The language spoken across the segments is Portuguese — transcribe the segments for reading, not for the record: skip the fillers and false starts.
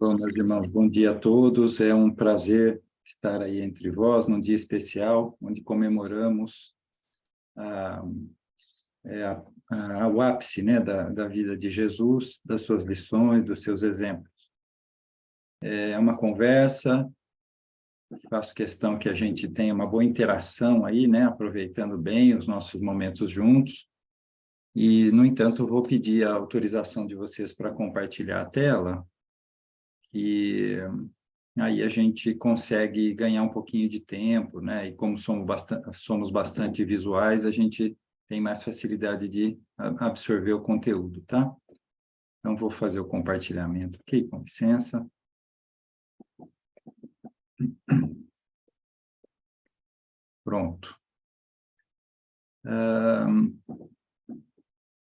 Bom, meus irmãos, bom dia a todos. É um prazer estar aí entre vós num dia especial, onde comemoramos a, o ápice, né, da vida de Jesus, das suas lições, dos seus exemplos. É uma conversa, faço questão que a gente tenha uma boa interação aí, né, aproveitando bem os nossos momentos juntos. E, no entanto, vou pedir a autorização de vocês para compartilhar a tela, e aí a gente consegue ganhar um pouquinho de tempo, né? E como somos bastante visuais, a gente tem mais facilidade de absorver o conteúdo, tá? Então, vou fazer o compartilhamento aqui, com licença. Pronto.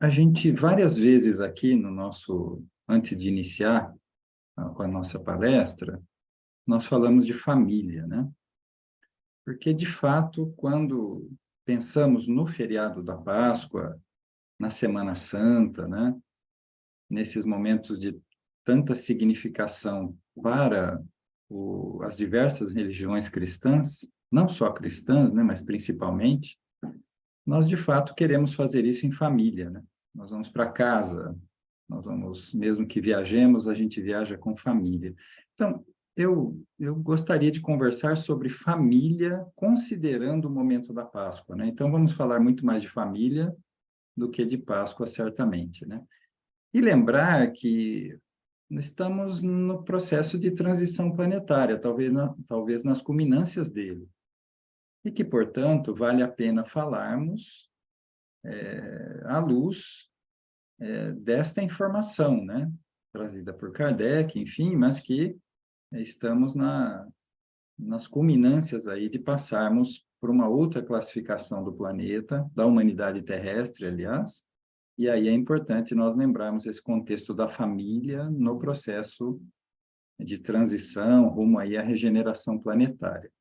A gente, várias vezes aqui no nosso, antes de iniciar a nossa palestra, nós falamos de família, né? Porque, de fato, quando pensamos no feriado da Páscoa, na Semana Santa, né? Nesses momentos de tanta significação para as diversas religiões cristãs, não só cristãs, né? Mas principalmente, nós, de fato, queremos fazer isso em família, né? Nós vamos para casa, nós vamos, mesmo que viajemos, a gente viaja com família. Então, eu gostaria de conversar sobre família, considerando o momento da Páscoa, né? Então, vamos falar muito mais de família do que de Páscoa, certamente, né? E lembrar que estamos no processo de transição planetária, talvez nas culminâncias dele, e que, portanto, vale a pena falarmos à luz desta informação, né? Trazida por Kardec, enfim, mas que estamos nas culminâncias aí de passarmos por uma outra classificação do planeta, da humanidade terrestre, aliás, e aí é importante nós lembrarmos esse contexto da família no processo de transição rumo aí à regeneração planetária.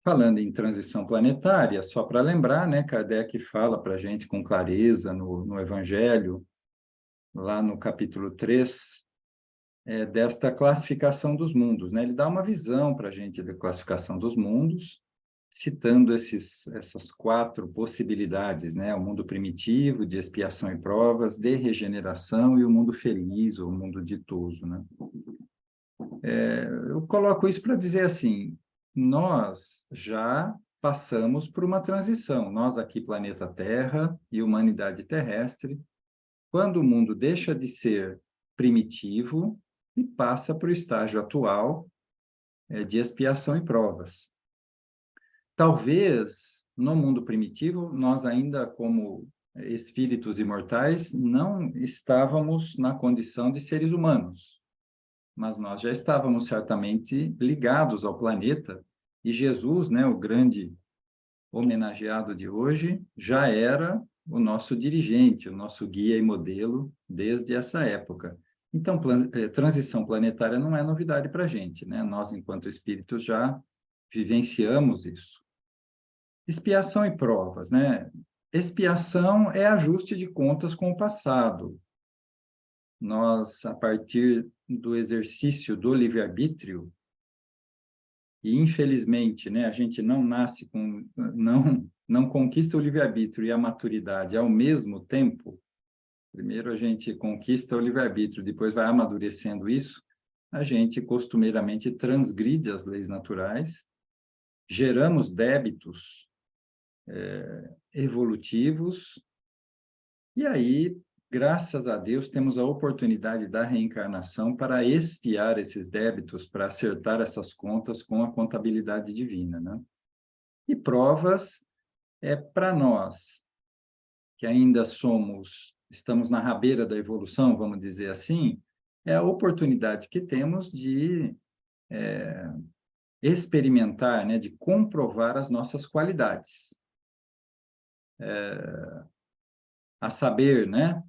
Falando em transição planetária, só para lembrar, né, Kardec fala para a gente com clareza no Evangelho, lá no capítulo 3, desta classificação dos mundos, né? Ele dá uma visão para a gente da classificação dos mundos, citando essas 4 possibilidades, né? O mundo primitivo, de expiação e provas, de regeneração, e o mundo feliz, ou o mundo ditoso, né? Eu coloco isso para dizer assim, nós já passamos por uma transição, nós aqui, planeta Terra e humanidade terrestre, quando o mundo deixa de ser primitivo e passa para o estágio atual de expiação e provas. Talvez, no mundo primitivo, nós ainda, como espíritos imortais, não estávamos na condição de seres humanos, mas nós já estávamos certamente ligados ao planeta, e Jesus, né, o grande homenageado de hoje, já era o nosso dirigente, o nosso guia e modelo desde essa época. Então, transição planetária não é novidade para a gente, né? Nós, enquanto espíritos, já vivenciamos isso. Expiação e provas, né? Expiação é ajuste de contas com o passado. Nós, a partir do exercício do livre-arbítrio, e infelizmente, né, a gente não nasce com, não conquista o livre-arbítrio e a maturidade ao mesmo tempo. Primeiro a gente conquista o livre-arbítrio, depois vai amadurecendo isso, a gente costumeiramente transgride as leis naturais, geramos débitos evolutivos, e aí, graças a Deus, temos a oportunidade da reencarnação para expiar esses débitos, para acertar essas contas com a contabilidade divina, né? E provas para nós, que ainda estamos na rabeira da evolução, vamos dizer assim, é a oportunidade que temos de experimentar, né, de comprovar as nossas qualidades. A saber, né,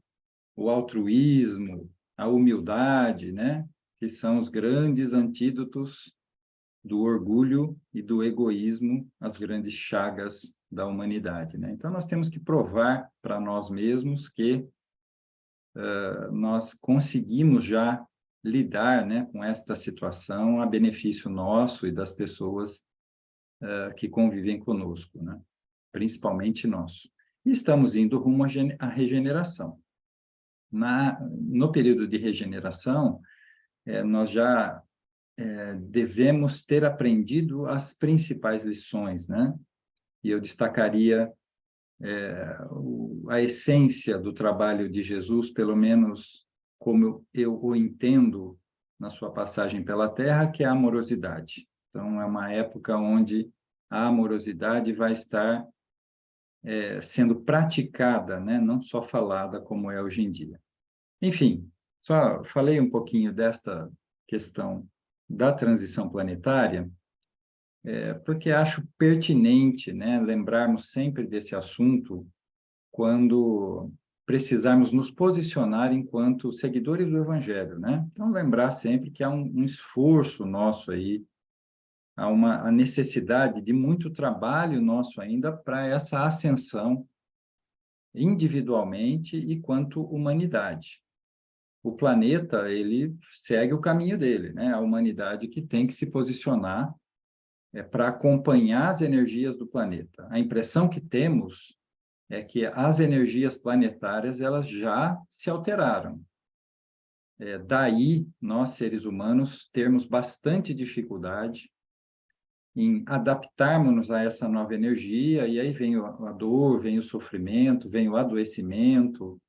o altruísmo, a humildade, né, que são os grandes antídotos do orgulho e do egoísmo, as grandes chagas da humanidade, né? Então, nós temos que provar para nós mesmos que nós conseguimos já lidar, né, com esta situação a benefício nosso e das pessoas que convivem conosco, né? Principalmente nós. E estamos indo rumo à regeneração. No período de regeneração, nós já devemos ter aprendido as principais lições, né? E eu destacaria a essência do trabalho de Jesus, pelo menos como eu o entendo na sua passagem pela Terra, que é a amorosidade. Então, é uma época onde a amorosidade vai estar sendo praticada, né? Não só falada como é hoje em dia. Enfim, só falei um pouquinho desta questão da transição planetária, porque acho pertinente, né, lembrarmos sempre desse assunto quando precisarmos nos posicionar enquanto seguidores do Evangelho, né? Então, lembrar sempre que há um esforço nosso aí, há a necessidade de muito trabalho nosso ainda para essa ascensão individualmente e quanto humanidade. O planeta, ele segue o caminho dele, né? A humanidade que tem que se posicionar para acompanhar as energias do planeta. A impressão que temos é que as energias planetárias elas já se alteraram. Daí, nós, seres humanos, termos bastante dificuldade em adaptarmos-nos a essa nova energia, e aí vem a dor, vem o sofrimento, vem o adoecimento,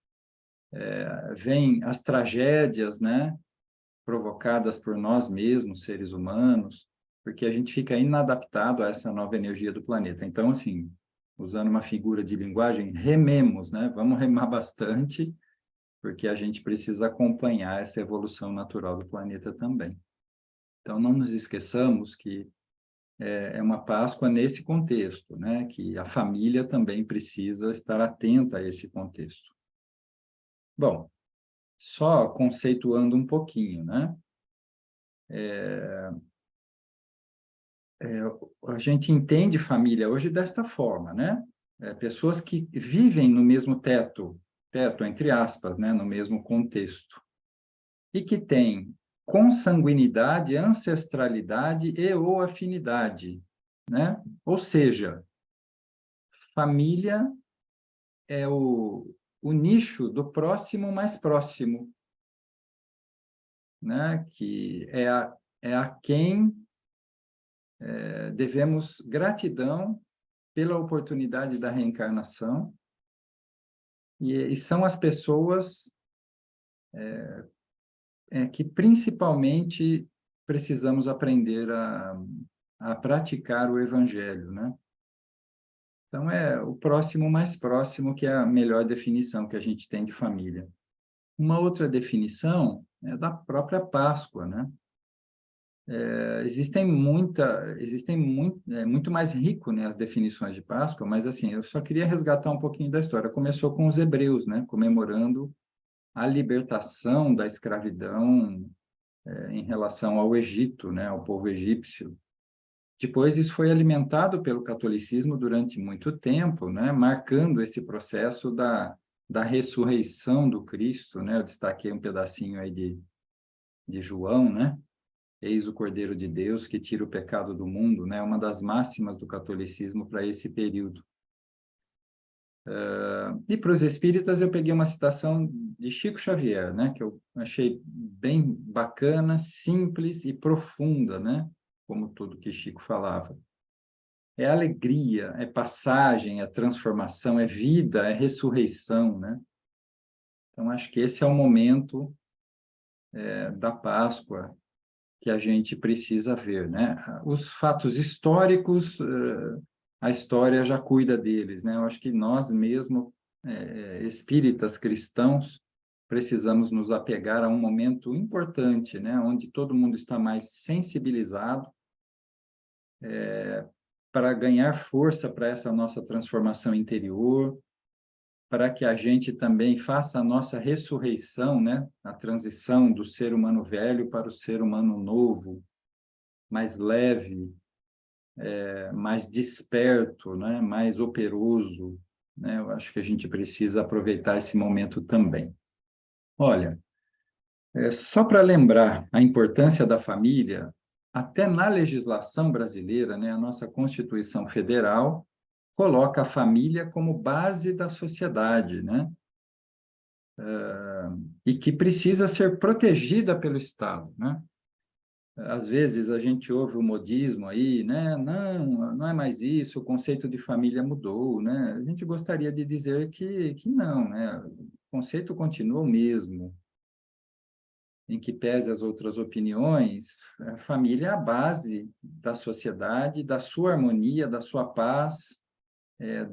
vem as tragédias, né, provocadas por nós mesmos, seres humanos, porque a gente fica inadaptado a essa nova energia do planeta. Então, assim, usando uma figura de linguagem, rememos, né? Vamos remar bastante, porque a gente precisa acompanhar essa evolução natural do planeta também. Então, não nos esqueçamos que é uma Páscoa nesse contexto, né? Que a família também precisa estar atenta a esse contexto. Bom, só conceituando um pouquinho, né? A gente entende família hoje desta forma, né? Pessoas que vivem no mesmo teto entre aspas, né? No mesmo contexto, e que têm consanguinidade, ancestralidade e ou afinidade, né? Ou seja, família é o nicho do próximo mais próximo, né? Que é a quem devemos gratidão pela oportunidade da reencarnação, e são as pessoas que principalmente precisamos aprender a praticar o Evangelho, né? Então, é o próximo mais próximo que é a melhor definição que a gente tem de família. Uma outra definição é da própria Páscoa, né? Muito mais rico, né, as definições de Páscoa, mas assim, eu só queria resgatar um pouquinho da história. Começou com os hebreus, né, comemorando a libertação da escravidão em relação ao Egito, né, ao povo egípcio. Depois isso foi alimentado pelo catolicismo durante muito tempo, né, marcando esse processo da ressurreição do Cristo, né? Eu destaquei um pedacinho aí de João, né? Eis o Cordeiro de Deus que tira o pecado do mundo, né? Uma das máximas do catolicismo para esse período. E para os espíritas eu peguei uma citação de Chico Xavier, né? Que eu achei bem bacana, simples e profunda, né? Como tudo que Chico falava. É alegria, é passagem, é transformação, é vida, é ressurreição, né? Então acho que esse é o momento da Páscoa que a gente precisa ver, né? Os fatos históricos, a história já cuida deles, né? Eu acho que nós mesmo, espíritas cristãos, precisamos nos apegar a um momento importante, né? Onde todo mundo está mais sensibilizado para ganhar força para essa nossa transformação interior, para que a gente também faça a nossa ressurreição, né? A transição do ser humano velho para o ser humano novo, mais leve, mais desperto, né? Mais operoso, né? Eu acho que a gente precisa aproveitar esse momento também. Olha, só para lembrar a importância da família, até na legislação brasileira, né, a nossa Constituição Federal coloca a família como base da sociedade, né? E que precisa ser protegida pelo Estado, né? Às vezes a gente ouve o modismo aí, né? Não, não é mais isso, o conceito de família mudou, né? A gente gostaria de dizer que não, né? O conceito continua o mesmo, em que pese as outras opiniões, a família é a base da sociedade, da sua harmonia, da sua paz,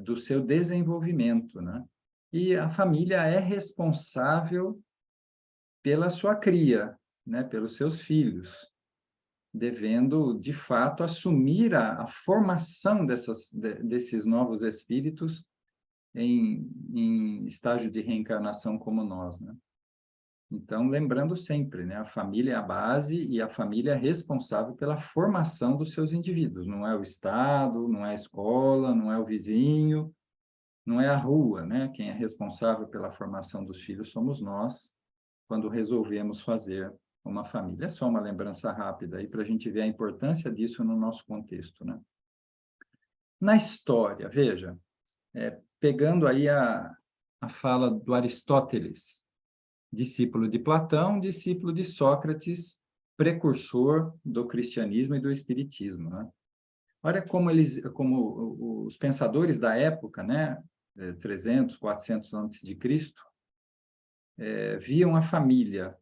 do seu desenvolvimento, né? E a família é responsável pela sua cria, né? Pelos seus filhos, devendo, de fato, assumir a formação desses novos espíritos em estágio de reencarnação como nós, né? Então, lembrando sempre, né? A família é a base e a família é responsável pela formação dos seus indivíduos. Não é o Estado, não é a escola, não é o vizinho, não é a rua, né? Quem é responsável pela formação dos filhos somos nós, quando resolvemos fazer uma família. É só uma lembrança rápida aí para a gente ver a importância disso no nosso contexto, né? Na história, veja, pegando aí a fala do Aristóteles, discípulo de Platão, discípulo de Sócrates, precursor do cristianismo e do espiritismo, né? Olha como os pensadores da época, né, 300, 400 antes de Cristo, viam a família.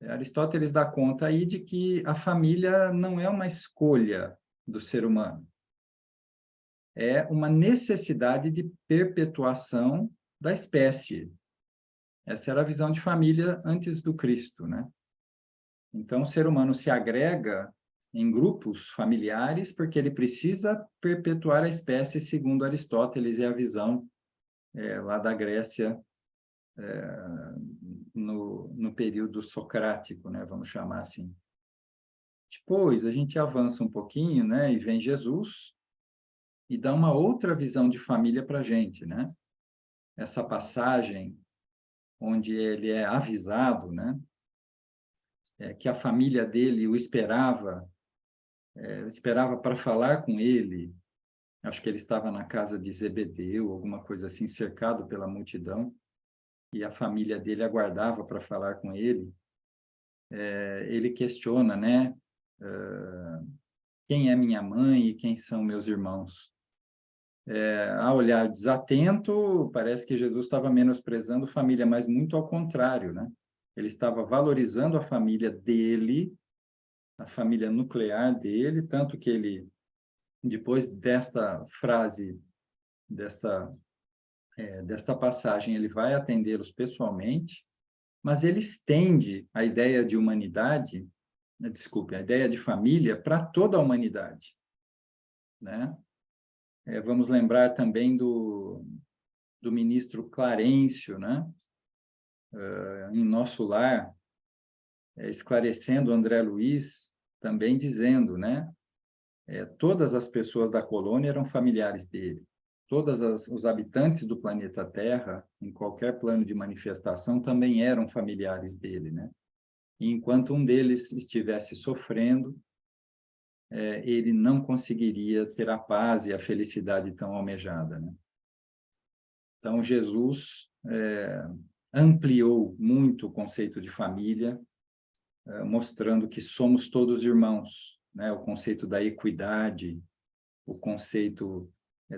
Aristóteles dá conta aí de que a família não é uma escolha do ser humano, é uma necessidade de perpetuação da espécie. Essa era a visão de família antes do Cristo, né? Então, o ser humano se agrega em grupos familiares porque ele precisa perpetuar a espécie, segundo Aristóteles e a visão lá da Grécia, no período socrático, né? Vamos chamar assim. Depois, a gente avança um pouquinho, né? E vem Jesus e dá uma outra visão de família para a gente, né? Essa passagem onde ele é avisado, né? Que a família dele o esperava para falar com ele. Acho que ele estava na casa de Zebedeu, alguma coisa assim, cercado pela multidão, e a família dele aguardava para falar com ele. Ele questiona, né? Quem é minha mãe e quem são meus irmãos? A olhar desatento, parece que Jesus estava menosprezando família, mas muito ao contrário, né? Ele estava valorizando a família dele, a família nuclear dele, tanto que ele, depois desta frase, desta passagem, ele vai atendê-los pessoalmente, mas ele estende a ideia de humanidade, desculpe, a ideia de família para toda a humanidade, né? Vamos lembrar também do ministro Clarencio, né? Em Nosso Lar, esclarecendo André Luiz, também dizendo, né? Todas as pessoas da colônia eram familiares dele. Todos os habitantes do planeta Terra, em qualquer plano de manifestação, também eram familiares dele, né? E enquanto um deles estivesse sofrendo, ele não conseguiria ter a paz e a felicidade tão almejada, né? Então, Jesus ampliou muito o conceito de família, mostrando que somos todos irmãos, né? O conceito da equidade, o conceito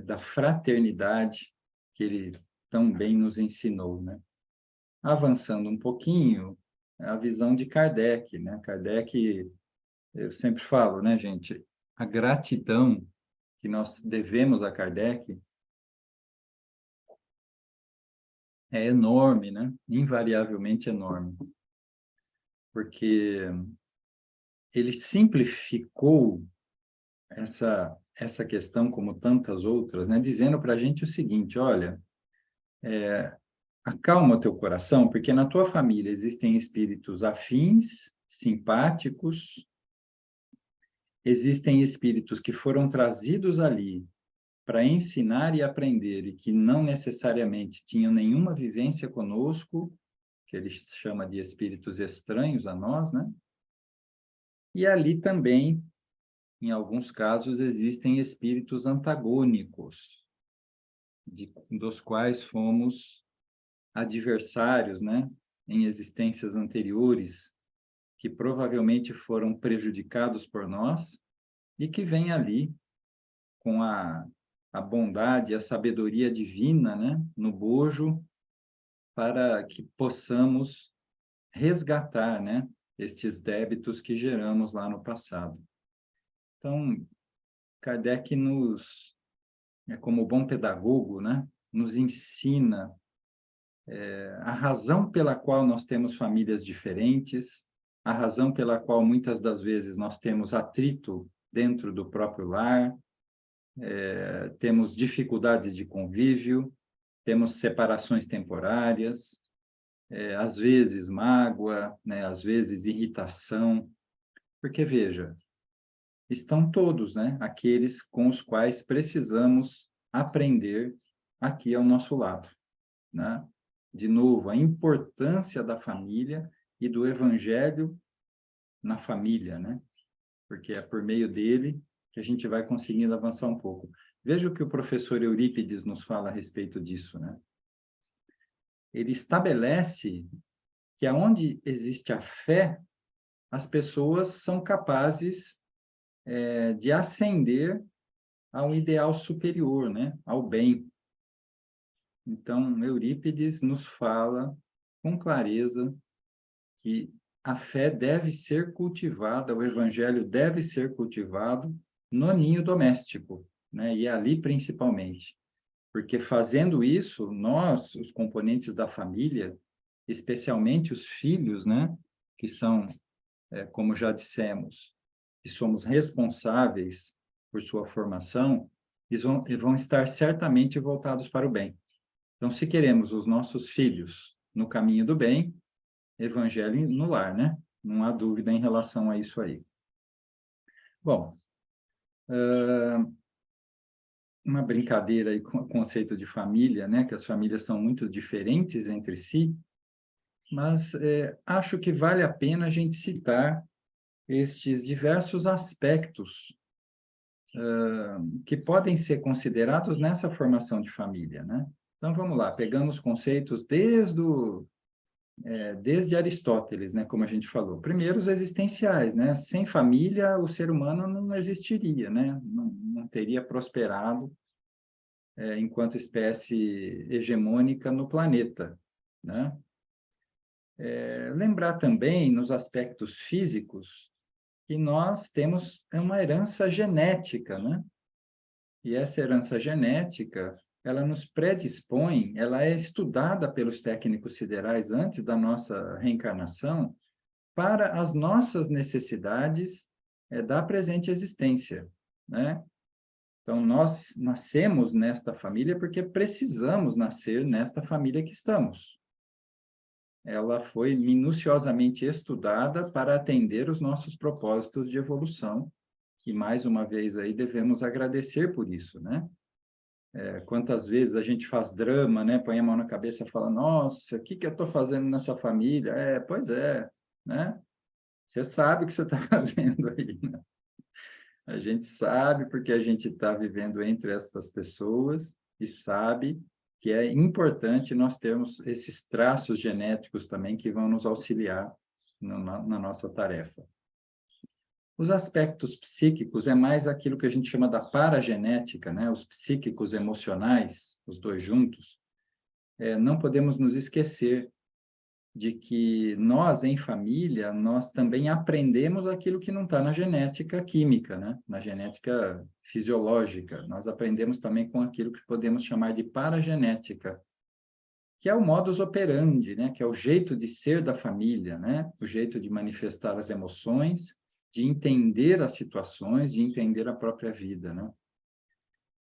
da fraternidade, que ele tão bem nos ensinou, né? Avançando um pouquinho, a visão de Kardec, né? Kardec, eu sempre falo, né, gente, a gratidão que nós devemos a Kardec é enorme, né? Invariavelmente enorme, porque ele simplificou essa questão como tantas outras, né? Dizendo para a gente o seguinte, olha, acalma o teu coração, porque na tua família existem espíritos afins, simpáticos, existem espíritos que foram trazidos ali para ensinar e aprender e que não necessariamente tinham nenhuma vivência conosco, que ele chama de espíritos estranhos a nós, né? E ali também, em alguns casos, existem espíritos antagônicos, dos quais fomos adversários, né? Em existências anteriores, que provavelmente foram prejudicados por nós e que vêm ali com a bondade, a sabedoria divina, né? No bojo, para que possamos resgatar, né? Estes débitos que geramos lá no passado. Então, Kardec como bom pedagogo, né? Nos ensina a razão pela qual nós temos famílias diferentes, a razão pela qual muitas das vezes nós temos atrito dentro do próprio lar, temos dificuldades de convívio, temos separações temporárias, às vezes mágoa, né? Às vezes irritação, porque veja, estão todos, né? Aqueles com os quais precisamos aprender aqui ao nosso lado, né? De novo, a importância da família e do evangelho na família, né? Porque é por meio dele que a gente vai conseguindo avançar um pouco. Veja o que o professor Eurípides nos fala a respeito disso, né? Ele estabelece que aonde existe a fé, as pessoas são capazes de ascender a um ideal superior, né? Ao bem. Então, Eurípides nos fala com clareza que a fé deve ser cultivada, o evangelho deve ser cultivado no ninho doméstico, né? E ali principalmente. Porque fazendo isso, nós, os componentes da família, especialmente os filhos, né? Que são, como já dissemos, que somos responsáveis por sua formação, eles vão estar certamente voltados para o bem. Então, se queremos os nossos filhos no caminho do bem, evangelho no lar, né? Não há dúvida em relação a isso aí. Bom, uma brincadeira aí com o conceito de família, né? Que as famílias são muito diferentes entre si, mas acho que vale a pena a gente citar estes diversos aspectos que podem ser considerados nessa formação de família, né? Então, vamos lá, pegando os conceitos desde Aristóteles, né, como a gente falou. Primeiro, os existenciais, né? Sem família, o ser humano não existiria, né? Não teria prosperado enquanto espécie hegemônica no planeta, né? Lembrar também, nos aspectos físicos, que nós temos uma herança genética, né? E essa herança genética, ela nos predispõe, ela é estudada pelos técnicos siderais antes da nossa reencarnação para as nossas necessidades da presente existência, né? Então, nós nascemos nesta família porque precisamos nascer nesta família que estamos. Ela foi minuciosamente estudada para atender os nossos propósitos de evolução, e mais uma vez aí devemos agradecer por isso, né? Quantas vezes a gente faz drama, né? Põe a mão na cabeça e fala, nossa, o que que eu estou fazendo nessa família? Pois é, né? Você sabe o que você está fazendo aí, né? A gente sabe porque a gente está vivendo entre essas pessoas e sabe que é importante nós termos esses traços genéticos também que vão nos auxiliar na nossa tarefa. Os aspectos psíquicos é mais aquilo que a gente chama da paragenética, né? Os psíquicos emocionais, os dois juntos. Não podemos nos esquecer de que nós, em família, nós também aprendemos aquilo que não está na genética química, né? Na genética fisiológica. Nós aprendemos também com aquilo que podemos chamar de paragenética, que é o modus operandi, né? Que é o jeito de ser da família, né? O jeito de manifestar as emoções, de entender as situações, de entender a própria vida, né?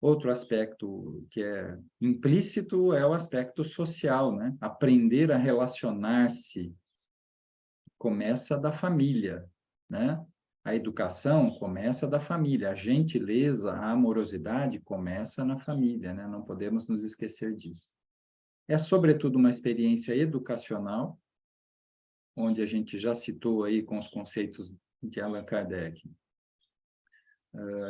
Outro aspecto que é implícito é o aspecto social, né? Aprender a relacionar-se começa da família, né? A educação começa da família, a gentileza, a amorosidade começa na família, né? Não podemos nos esquecer disso. É, sobretudo, uma experiência educacional, onde a gente já citou aí com os conceitos de Allan Kardec,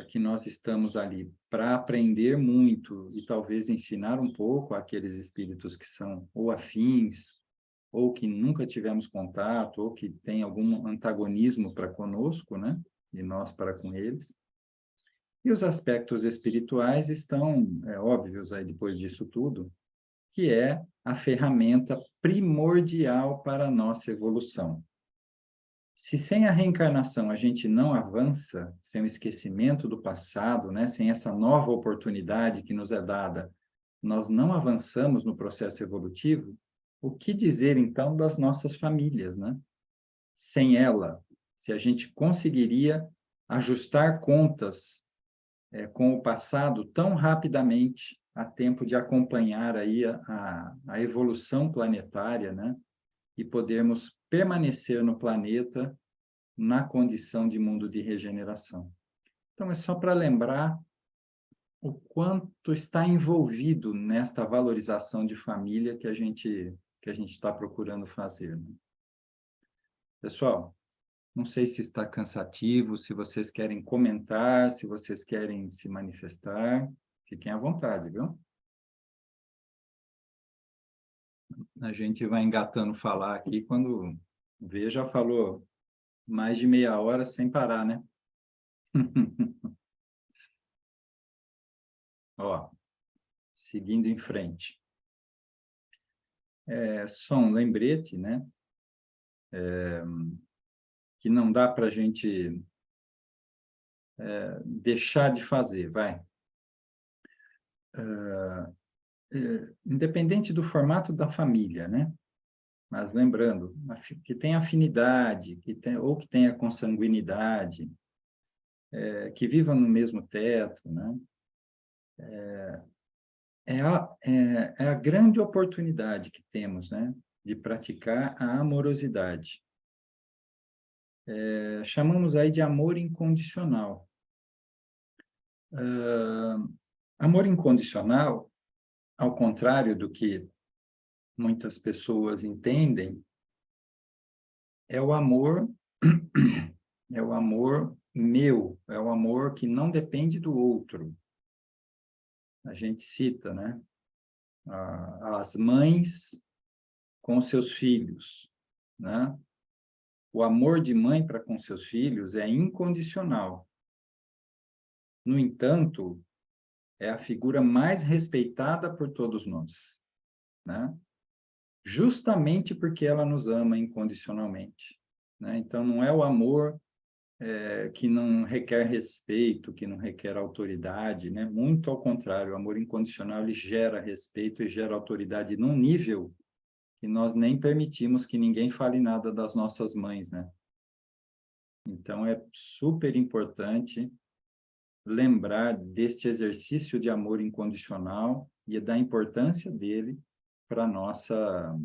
que nós estamos ali para aprender muito e talvez ensinar um pouco àqueles espíritos que são ou afins, ou que nunca tivemos contato, ou que tem algum antagonismo para conosco, né? E nós para com eles. E os aspectos espirituais estão óbvios aí depois disso tudo, que é a ferramenta primordial para a nossa evolução. Se sem a reencarnação a gente não avança, sem o esquecimento do passado, né, sem essa nova oportunidade que nos é dada, nós não avançamos no processo evolutivo, o que dizer então das nossas famílias, né? Sem ela, se a gente conseguiria ajustar contas com o passado tão rapidamente, a tempo de acompanhar aí a evolução planetária, né? E podermos permanecer no planeta na condição de mundo de regeneração. Então, é só para lembrar o quanto está envolvido nesta valorização de família que a gente está procurando fazer, né? Pessoal, não sei se está cansativo, se vocês querem comentar, se vocês querem se manifestar, fiquem à vontade, viu? A gente vai engatando falar aqui, quando vê, já falou mais de meia hora sem parar, né? Ó, seguindo em frente. Só um lembrete, né? Que não dá para a gente deixar de fazer, vai. Independente do formato da família, né? Mas lembrando, que tem afinidade, ou que tenha consanguinidade, que viva no mesmo teto, né? É a grande oportunidade que temos, né? De praticar a amorosidade. Chamamos aí de amor incondicional. Amor incondicional, ao contrário do que muitas pessoas entendem, é o amor meu, é o amor que não depende do outro. A gente cita, né? As mães com seus filhos, né? O amor de mãe para com seus filhos é incondicional. No entanto, é a figura mais respeitada por todos nós, né? Justamente porque ela nos ama incondicionalmente, né? Então, não é o amor que não requer respeito, que não requer autoridade, né? Muito ao contrário, o amor incondicional ele gera respeito e gera autoridade num nível que nós nem permitimos que ninguém fale nada das nossas mães, né? Então, é super importante lembrar deste exercício de amor incondicional e da importância dele para a nossa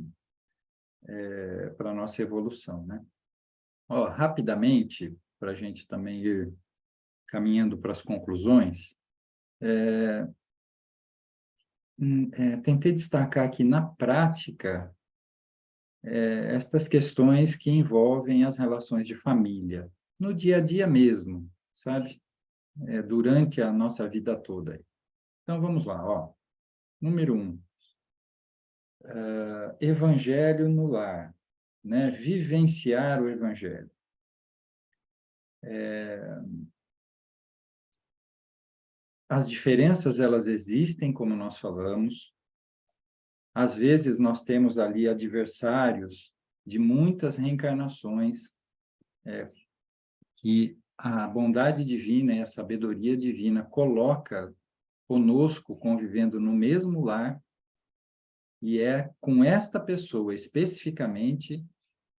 evolução, né? Ó, rapidamente, para a gente também ir caminhando para as conclusões, tentei destacar aqui na prática estas questões que envolvem as relações de família, no dia a dia mesmo, sabe? Durante a nossa vida toda. Então, vamos lá, ó. Número 1, evangelho no lar, né? Vivenciar o evangelho. As diferenças, elas existem, como nós falamos. Às vezes, nós temos ali adversários de muitas reencarnações, que a bondade divina e a sabedoria divina coloca conosco, convivendo no mesmo lar, e é com esta pessoa, especificamente,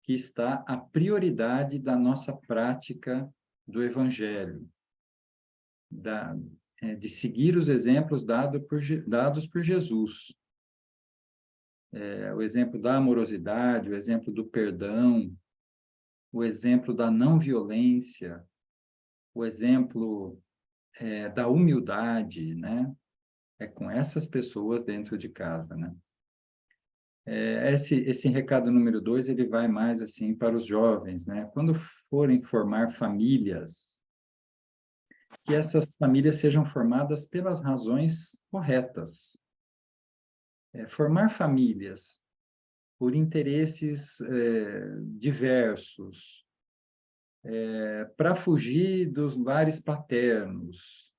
que está a prioridade da nossa prática do Evangelho, de seguir os exemplos dados por Jesus. O exemplo da amorosidade, o exemplo do perdão, o exemplo da não violência, o exemplo da humildade, né? É com essas pessoas dentro de casa, né? Esse recado número 2, ele vai mais assim para os jovens, né? Quando forem formar famílias, que essas famílias sejam formadas pelas razões corretas. Formar famílias por interesses diversos, para fugir dos lares paternos,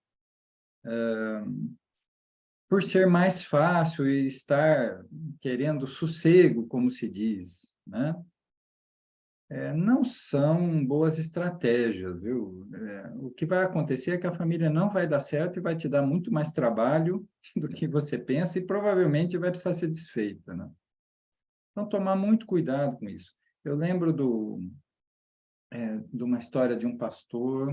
por ser mais fácil e estar querendo sossego, como se diz, né? Não são boas estratégias, viu? O que vai acontecer é que a família não vai dar certo e vai te dar muito mais trabalho do que você pensa e provavelmente vai precisar ser desfeita, né? Então, tomar muito cuidado com isso. Eu lembro de uma história de um pastor,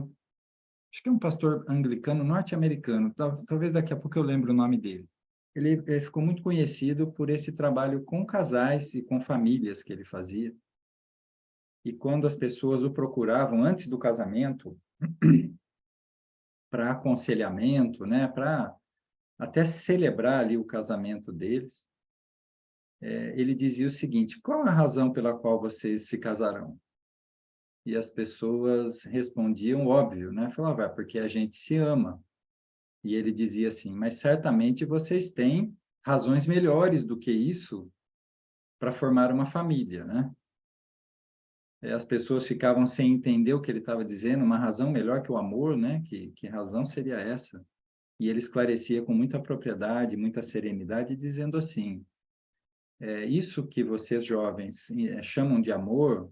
acho que é um pastor anglicano norte-americano, talvez daqui a pouco eu lembre o nome dele. Ele ficou muito conhecido por esse trabalho com casais e com famílias que ele fazia. E quando as pessoas o procuravam antes do casamento, para aconselhamento, né, para até celebrar ali o casamento deles, ele dizia o seguinte: qual a razão pela qual vocês se casarão? E as pessoas respondiam óbvio, né? Falavam, porque a gente se ama. E ele dizia assim, mas certamente vocês têm razões melhores do que isso para formar uma família, né? As pessoas ficavam sem entender o que ele estava dizendo, uma razão melhor que o amor, né? Que razão seria essa? E ele esclarecia com muita propriedade, muita serenidade, dizendo assim, isso que vocês jovens chamam de amor,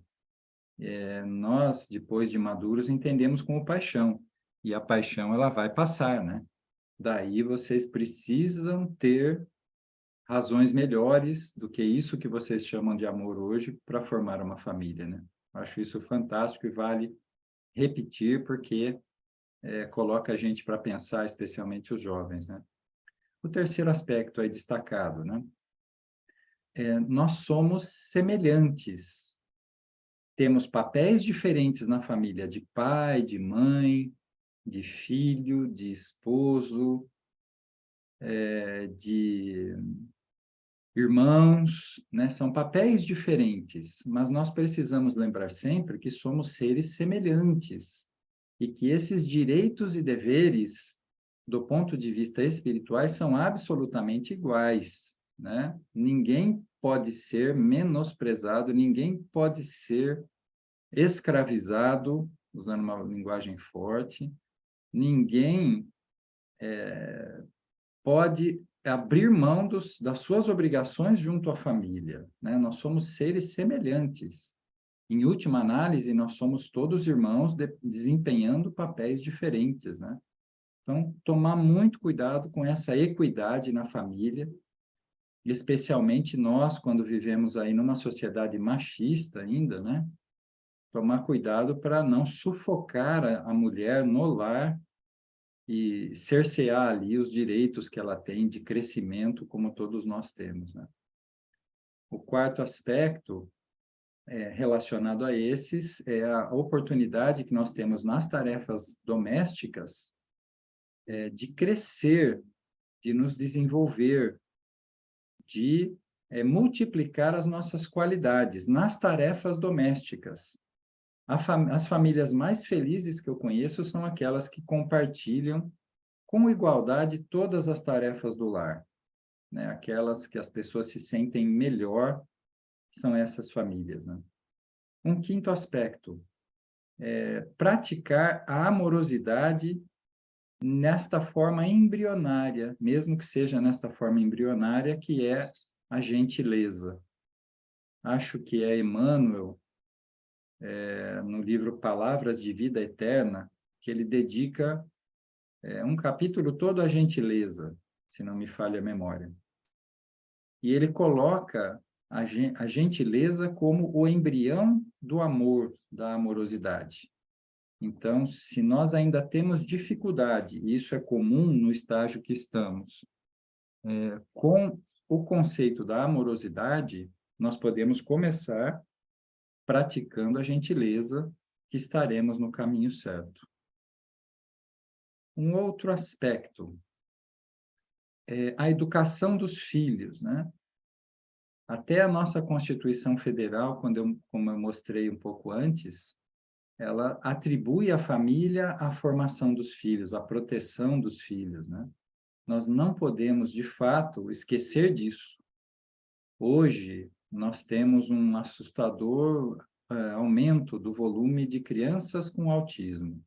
nós, depois de maduros, entendemos como paixão. E a paixão, ela vai passar, né? Daí vocês precisam ter razões melhores do que isso que vocês chamam de amor hoje para formar uma família, né? Acho isso fantástico e vale repetir porque coloca a gente para pensar, especialmente os jovens, né? O terceiro aspecto aí destacado, né? Nós somos semelhantes. Temos papéis diferentes na família, de pai, de mãe, de filho, de esposo, de irmãos, né? São papéis diferentes, mas nós precisamos lembrar sempre que somos seres semelhantes e que esses direitos e deveres, do ponto de vista espirituais, são absolutamente iguais, né? Ninguém pode ser menosprezado, ninguém pode ser escravizado, usando uma linguagem forte, ninguém pode abrir mão das suas obrigações junto à família, né? Nós somos seres semelhantes. Em última análise, nós somos todos irmãos desempenhando papéis diferentes, né? Então, tomar muito cuidado com essa equidade na família, especialmente nós, quando vivemos aí numa sociedade machista ainda, né? Tomar cuidado para não sufocar a mulher no lar e cercear ali os direitos que ela tem de crescimento, como todos nós temos, né? O quarto aspecto relacionado a esses é a oportunidade que nós temos nas tarefas domésticas de crescer, de nos desenvolver, de multiplicar as nossas qualidades nas tarefas domésticas. As famílias mais felizes que eu conheço são aquelas que compartilham com igualdade todas as tarefas do lar, né? Aquelas que as pessoas se sentem melhor, são essas famílias, né? Um quinto aspecto, praticar a amorosidade nesta forma embrionária, mesmo que seja nesta forma embrionária, que é a gentileza. Acho que é Emmanuel, no livro Palavras de Vida Eterna, que ele dedica um capítulo todo à gentileza, se não me falha a memória. E ele coloca a gentileza como o embrião do amor, da amorosidade. Então, se nós ainda temos dificuldade, e isso é comum no estágio que estamos, com o conceito da amorosidade, nós podemos começar praticando a gentileza, que estaremos no caminho certo. Um outro aspecto é a educação dos filhos, né? Até a nossa Constituição Federal, como eu mostrei um pouco antes, ela atribui à família a formação dos filhos, a proteção dos filhos, né? Nós não podemos, de fato, esquecer disso. Hoje, nós temos um assustador aumento do volume de crianças com autismo,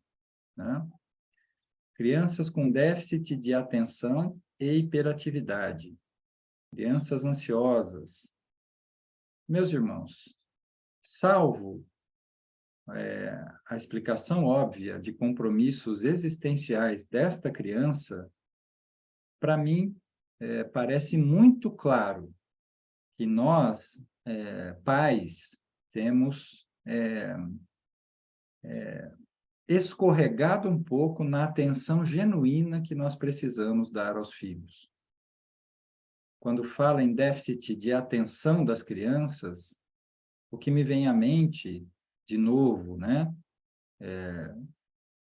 né? Crianças com déficit de atenção e hiperatividade, crianças ansiosas. Meus irmãos, salvo a explicação óbvia de compromissos existenciais desta criança, para mim, parece muito claro que nós, pais, temos escorregado um pouco na atenção genuína que nós precisamos dar aos filhos. Quando fala em déficit de atenção das crianças, o que me vem à mente, de novo, né?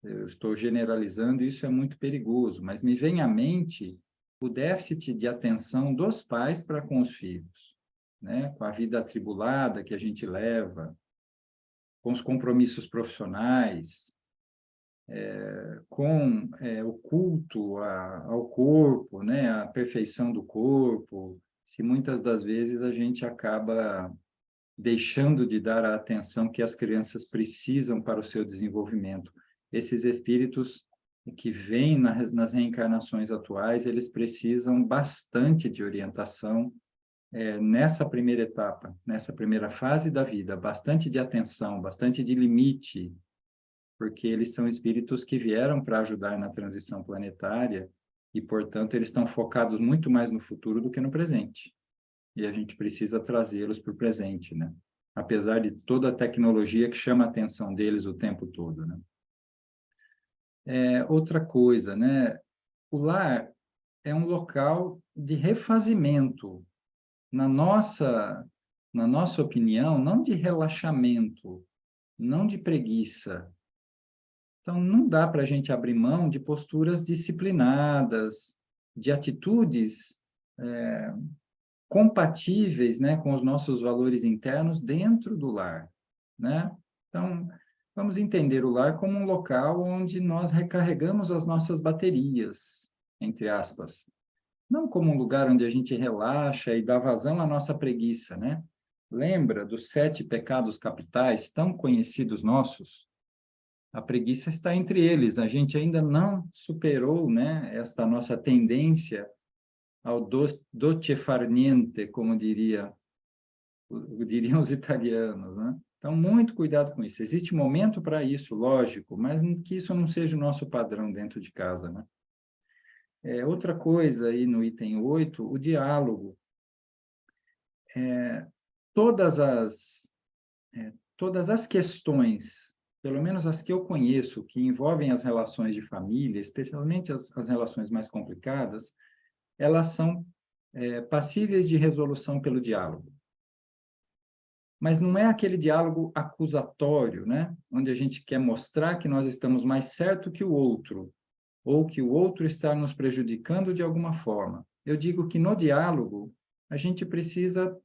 Eu estou generalizando, isso é muito perigoso, mas me vem à mente o déficit de atenção dos pais para com os filhos, né? Com a vida atribulada que a gente leva, com os compromissos profissionais, com o culto ao corpo, né? A perfeição do corpo, se muitas das vezes a gente acaba deixando de dar a atenção que as crianças precisam para o seu desenvolvimento. Esses espíritos que vêm nas reencarnações atuais, eles precisam bastante de orientação nessa primeira etapa, nessa primeira fase da vida, bastante de atenção, bastante de limite, porque eles são espíritos que vieram para ajudar na transição planetária e, portanto, eles estão focados muito mais no futuro do que no presente. E a gente precisa trazê-los para o presente, né? Apesar de toda a tecnologia que chama a atenção deles o tempo todo, né? Outra coisa, né? O lar é um local de refazimento, na nossa opinião, não de relaxamento, não de preguiça. Então, não dá para a gente abrir mão de posturas disciplinadas, de atitudes compatíveis, né, com os nossos valores internos dentro do lar, né? Então, vamos entender o lar como um local onde nós recarregamos as nossas baterias, entre aspas. Não como um lugar onde a gente relaxa e dá vazão à nossa preguiça, né? Lembra dos 7 pecados capitais tão conhecidos nossos? A preguiça está entre eles. A gente ainda não superou, né, esta nossa tendência ao dolce far niente, como diriam os italianos, né? Então, muito cuidado com isso. Existe momento para isso, lógico, mas que isso não seja o nosso padrão dentro de casa, né? Outra coisa aí no item 8, o diálogo. Todas as, todas as questões, pelo menos as que eu conheço, que envolvem as relações de família, especialmente as relações mais complicadas, elas são passíveis de resolução pelo diálogo. Mas não é aquele diálogo acusatório, né? Onde a gente quer mostrar que nós estamos mais certo que o outro, ou que o outro está nos prejudicando de alguma forma. Eu digo que no diálogo, a gente precisa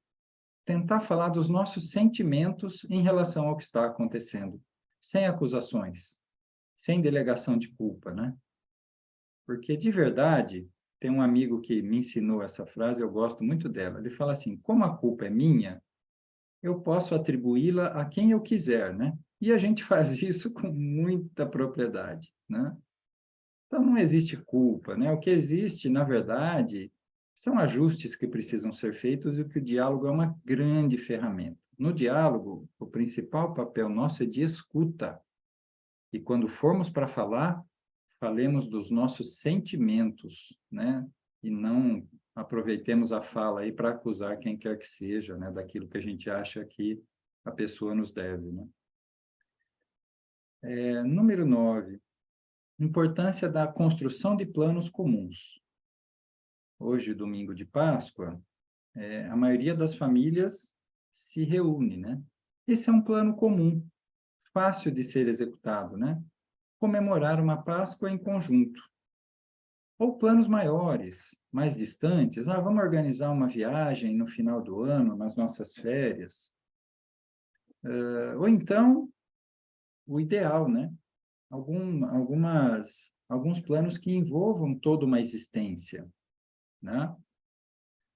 tentar falar dos nossos sentimentos em relação ao que está acontecendo, sem acusações, sem delegação de culpa, né? Porque, de verdade, tem um amigo que me ensinou essa frase, eu gosto muito dela. Ele fala assim, como a culpa é minha, eu posso atribuí-la a quem eu quiser, né? E a gente faz isso com muita propriedade, né? Então, não existe culpa, né? O que existe, na verdade, são ajustes que precisam ser feitos e que o diálogo é uma grande ferramenta. No diálogo, o principal papel nosso é de escuta. E quando formos para falar, falemos dos nossos sentimentos, né? E não aproveitemos a fala aí para acusar quem quer que seja, né? Daquilo que a gente acha que a pessoa nos deve, né? Número 9, importância da construção de planos comuns. Hoje, domingo de Páscoa, a maioria das famílias se reúne, né? Esse é um plano comum, fácil de ser executado, né? Comemorar uma Páscoa em conjunto. Ou planos maiores, mais distantes. Ah, vamos organizar uma viagem no final do ano, nas nossas férias. Ou então, o ideal, né? Alguns planos que envolvam toda uma existência, né?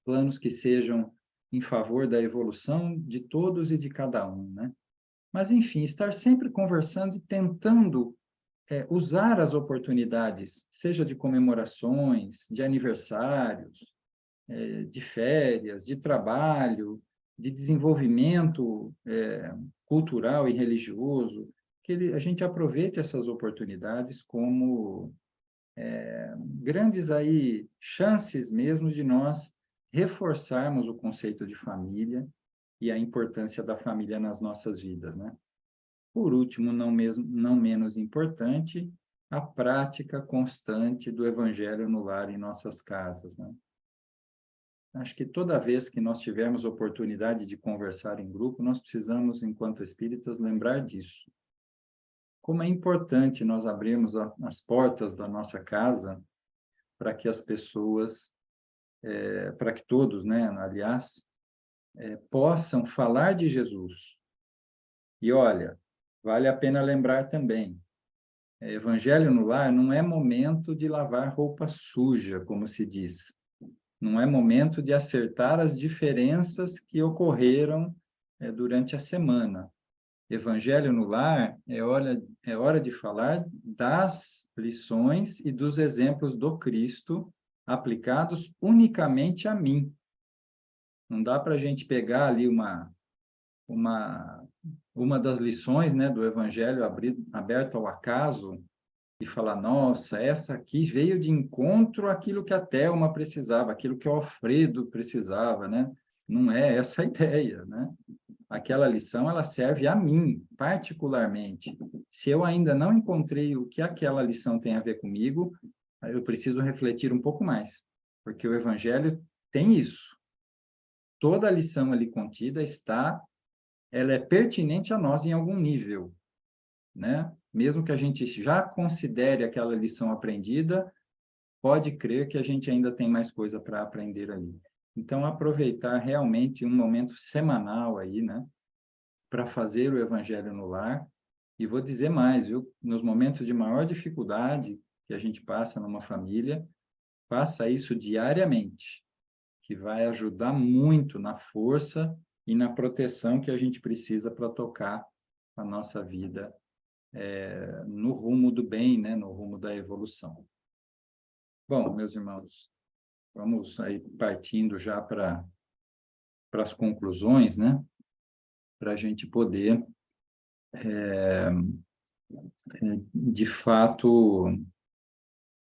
Planos que sejam em favor da evolução de todos e de cada um, né? Mas, enfim, estar sempre conversando e tentando usar as oportunidades, seja de comemorações, de aniversários, de férias, de trabalho, de desenvolvimento cultural e religioso, que a gente aproveite essas oportunidades como grandes aí chances mesmo de nós reforçarmos o conceito de família e a importância da família nas nossas vidas, né? Por último, não menos importante, a prática constante do evangelho no lar em nossas casas, né? Acho que toda vez que nós tivermos oportunidade de conversar em grupo, nós precisamos, enquanto espíritas, lembrar disso. Como é importante nós abrirmos as portas da nossa casa para que as pessoas, para que todos, né, aliás, possam falar de Jesus. E olha, vale a pena lembrar também, Evangelho no lar não é momento de lavar roupa suja, como se diz. Não é momento de acertar as diferenças que ocorreram durante a semana. Evangelho no lar é hora de falar das lições e dos exemplos do Cristo aplicados unicamente a mim. Não dá para a gente pegar ali uma, uma das lições, né, do Evangelho aberto ao acaso e falar, nossa, essa aqui veio de encontro àquilo que a Thelma precisava, aquilo que o Alfredo precisava, né? Não é essa a ideia, né? Aquela lição, ela serve a mim, particularmente. Se eu ainda não encontrei o que aquela lição tem a ver comigo, eu preciso refletir um pouco mais, porque o Evangelho tem isso. Toda a lição ali contida ela é pertinente a nós em algum nível, né? Mesmo que a gente já considere aquela lição aprendida, pode crer que a gente ainda tem mais coisa para aprender ali. Então, aproveitar realmente um momento semanal aí, né, para fazer o evangelho no lar. E vou dizer mais, viu? Nos momentos de maior dificuldade que a gente passa numa família, faça isso diariamente, que vai ajudar muito na força e na proteção que a gente precisa para tocar a nossa vida no rumo do bem, né? No rumo da evolução. Bom, meus irmãos, vamos aí partindo já para as conclusões, né? Para a gente poder, de fato,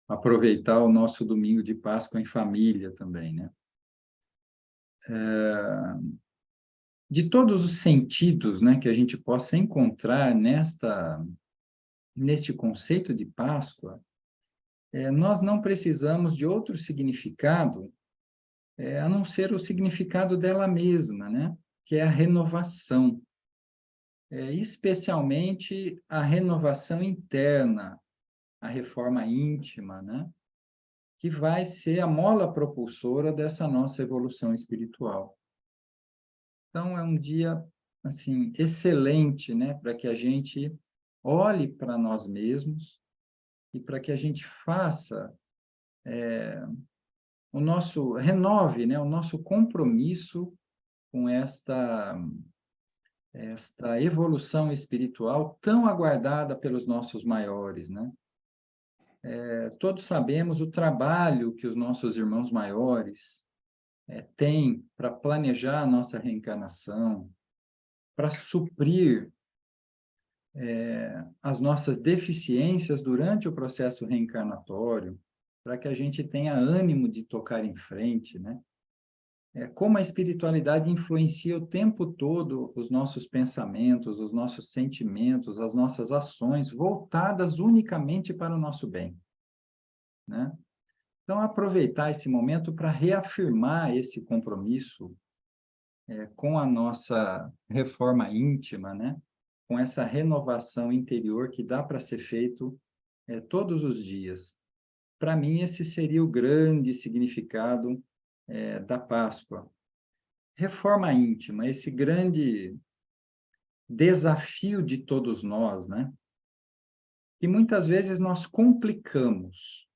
aproveitar o nosso domingo de Páscoa em família também, né? De todos os sentidos, né, que a gente possa encontrar neste conceito de Páscoa, nós não precisamos de outro significado a não ser o significado dela mesma, né? Que é a renovação, especialmente a renovação interna, a reforma íntima, né? Que vai ser a mola propulsora dessa nossa evolução espiritual. Então, é um dia, assim, excelente, né? Para que a gente olhe para nós mesmos e para que a gente faça renove, né? O nosso compromisso com esta evolução espiritual tão aguardada pelos nossos maiores, né? Todos sabemos o trabalho que os nossos irmãos maiores têm para planejar a nossa reencarnação, para suprir as nossas deficiências durante o processo reencarnatório, para que a gente tenha ânimo de tocar em frente, né? Como a espiritualidade influencia o tempo todo os nossos pensamentos, os nossos sentimentos, as nossas ações, voltadas unicamente para o nosso bem, né? Então, aproveitar esse momento para reafirmar esse compromisso com a nossa reforma íntima, né? Com essa renovação interior que dá para ser feito todos os dias. para mim, esse seria o grande significado da Páscoa. Reforma íntima, esse grande desafio de todos nós, né? E muitas vezes nós complicamos.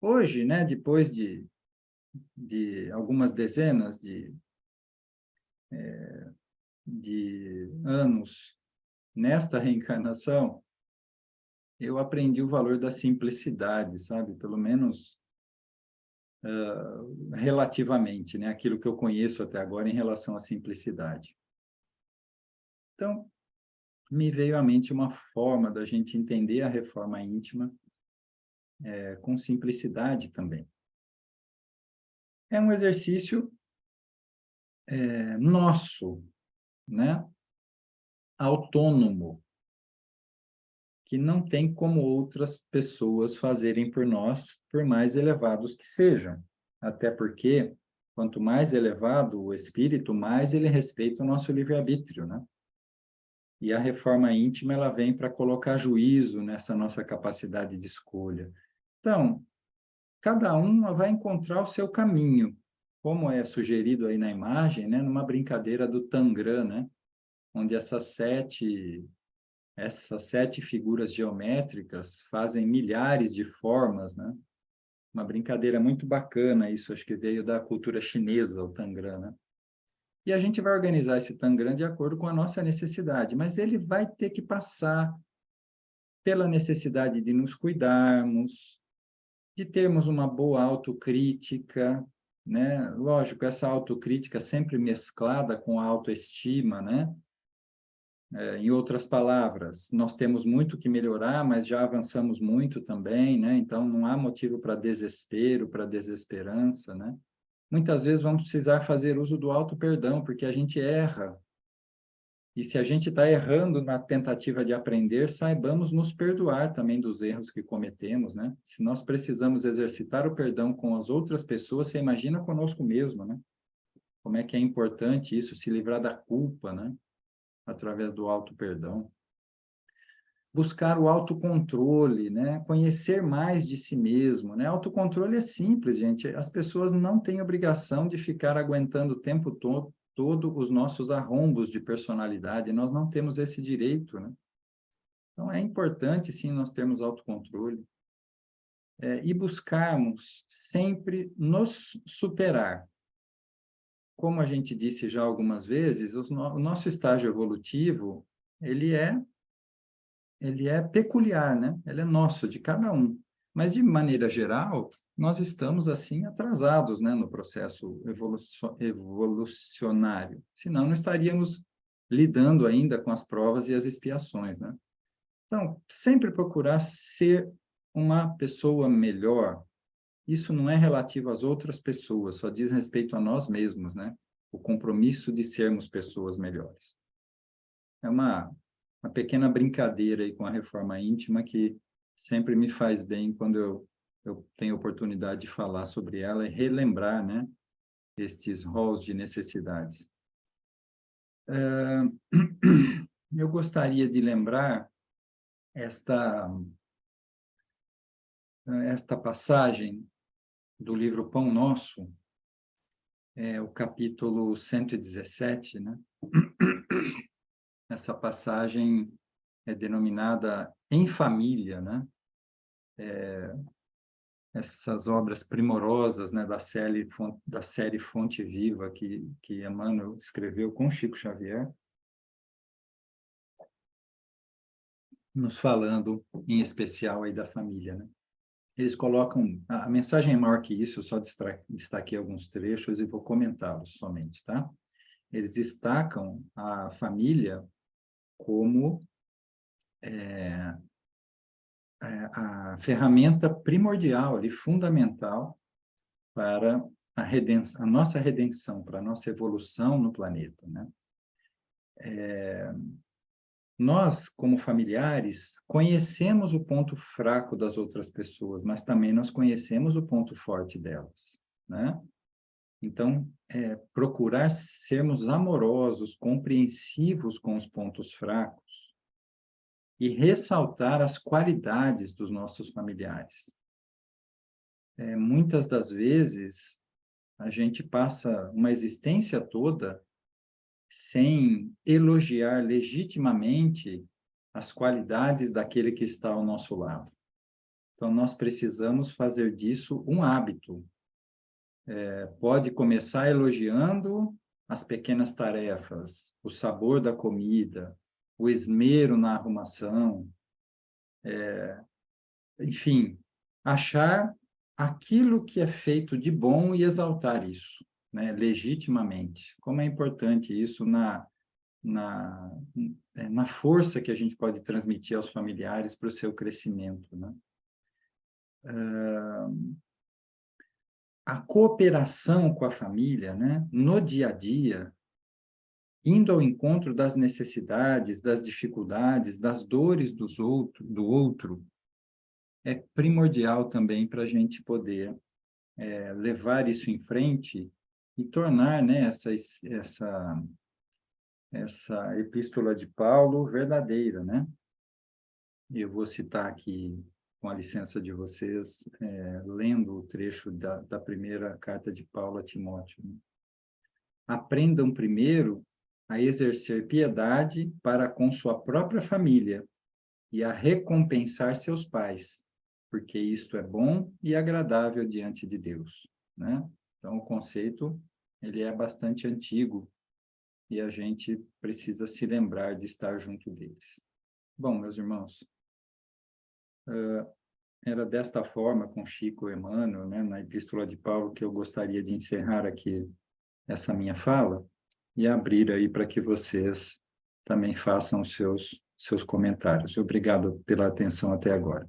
Hoje, né, depois de algumas dezenas de anos nesta reencarnação, eu aprendi o valor da simplicidade, sabe? Pelo menos relativamente, né? Aquilo que eu conheço até agora em relação à simplicidade. Então, me veio à mente uma forma da gente entender a reforma íntima com simplicidade também. É um exercício nosso, né? Autônomo, que não tem como outras pessoas fazerem por nós, por mais elevados que sejam. Até porque, quanto mais elevado o espírito, mais ele respeita o nosso livre-arbítrio, né? E a reforma íntima, ela vem para colocar juízo nessa nossa capacidade de escolha. Então, cada um vai encontrar o seu caminho, como é sugerido aí na imagem, né? Numa brincadeira do Tangram, né? Onde essas sete figuras geométricas fazem milhares de formas, né? Uma brincadeira muito bacana, isso acho que veio da cultura chinesa, o Tangram, né? E a gente vai organizar esse Tangram de acordo com a nossa necessidade, mas ele vai ter que passar pela necessidade de nos cuidarmos, de termos uma boa autocrítica, né? Lógico, essa autocrítica sempre mesclada com a autoestima, né? Em outras palavras, nós temos muito que melhorar, mas já avançamos muito também, né? Então, não há motivo para desespero, para desesperança, né? Muitas vezes vamos precisar fazer uso do auto-perdão, porque a gente erra. E se a gente está errando na tentativa de aprender, saibamos nos perdoar também dos erros que cometemos, né? Se nós precisamos exercitar o perdão com as outras pessoas, você imagina conosco mesmo, né? Como é que é importante isso, se livrar da culpa, né? Através do auto-perdão. Buscar o autocontrole, né? Conhecer mais de si mesmo, né? Autocontrole é simples, gente. As pessoas não têm obrigação de ficar aguentando o tempo todo os nossos arrombos de personalidade. Nós não temos esse direito, né? Então, é importante, sim, nós termos autocontrole e buscarmos sempre nos superar. Como a gente disse já algumas vezes, o nosso estágio evolutivo, ele é peculiar, né? Ele é nosso, de cada um. Mas, de maneira geral, nós estamos, assim, atrasados, né, no processo evolucionário. Senão, não estaríamos lidando ainda com as provas e as expiações, né? Então, sempre procurar ser uma pessoa melhor. Isso não é relativo às outras pessoas, só diz respeito a nós mesmos, né? O compromisso de sermos pessoas melhores. É uma pequena brincadeira aí com a reforma íntima que sempre me faz bem quando eu tenho oportunidade de falar sobre ela e relembrar, né, estes roles de necessidades. Eu gostaria de lembrar esta passagem do livro Pão Nosso, o capítulo 117, né? Essa passagem é denominada Em Família, né? Essas obras primorosas, né, da série Fonte Viva que Emmanuel escreveu com Chico Xavier, nos falando em especial aí da família, né? Eles colocam, a mensagem é maior que isso, eu só destaquei alguns trechos e vou comentá-los somente, tá? Eles destacam a família como a ferramenta primordial e fundamental para a nossa redenção, para a nossa evolução no planeta, né? Nós, como familiares, conhecemos o ponto fraco das outras pessoas, mas também nós conhecemos o ponto forte delas, né? Então, procurar sermos amorosos, compreensivos com os pontos fracos e ressaltar as qualidades dos nossos familiares. muitas das vezes, a gente passa uma existência toda sem elogiar legitimamente as qualidades daquele que está ao nosso lado. Então, nós precisamos fazer disso um hábito. Pode começar elogiando as pequenas tarefas, o sabor da comida, o esmero na arrumação, enfim, achar aquilo que é feito de bom e exaltar isso, né, legitimamente. Como é importante isso na força que a gente pode transmitir aos familiares para o seu crescimento, né? A cooperação com a família, né, no dia a dia, indo ao encontro das necessidades, das dificuldades, das dores do outro, é primordial também para a gente poder levar isso em frente e tornar, né, essa epístola de Paulo verdadeira, né? Eu vou citar aqui, com a licença de vocês, lendo o trecho da primeira carta de Paulo a Timóteo. Né? Aprendam primeiro a exercer piedade para com sua própria família e a recompensar seus pais, porque isto é bom e agradável diante de Deus, né? Então, o conceito, ele é bastante antigo e a gente precisa se lembrar de estar junto deles. Bom, meus irmãos, era desta forma, com Chico Emmanuel, né, na Epístola de Paulo, que eu gostaria de encerrar aqui essa minha fala e abrir aí para que vocês também façam os seus comentários. Obrigado pela atenção até agora.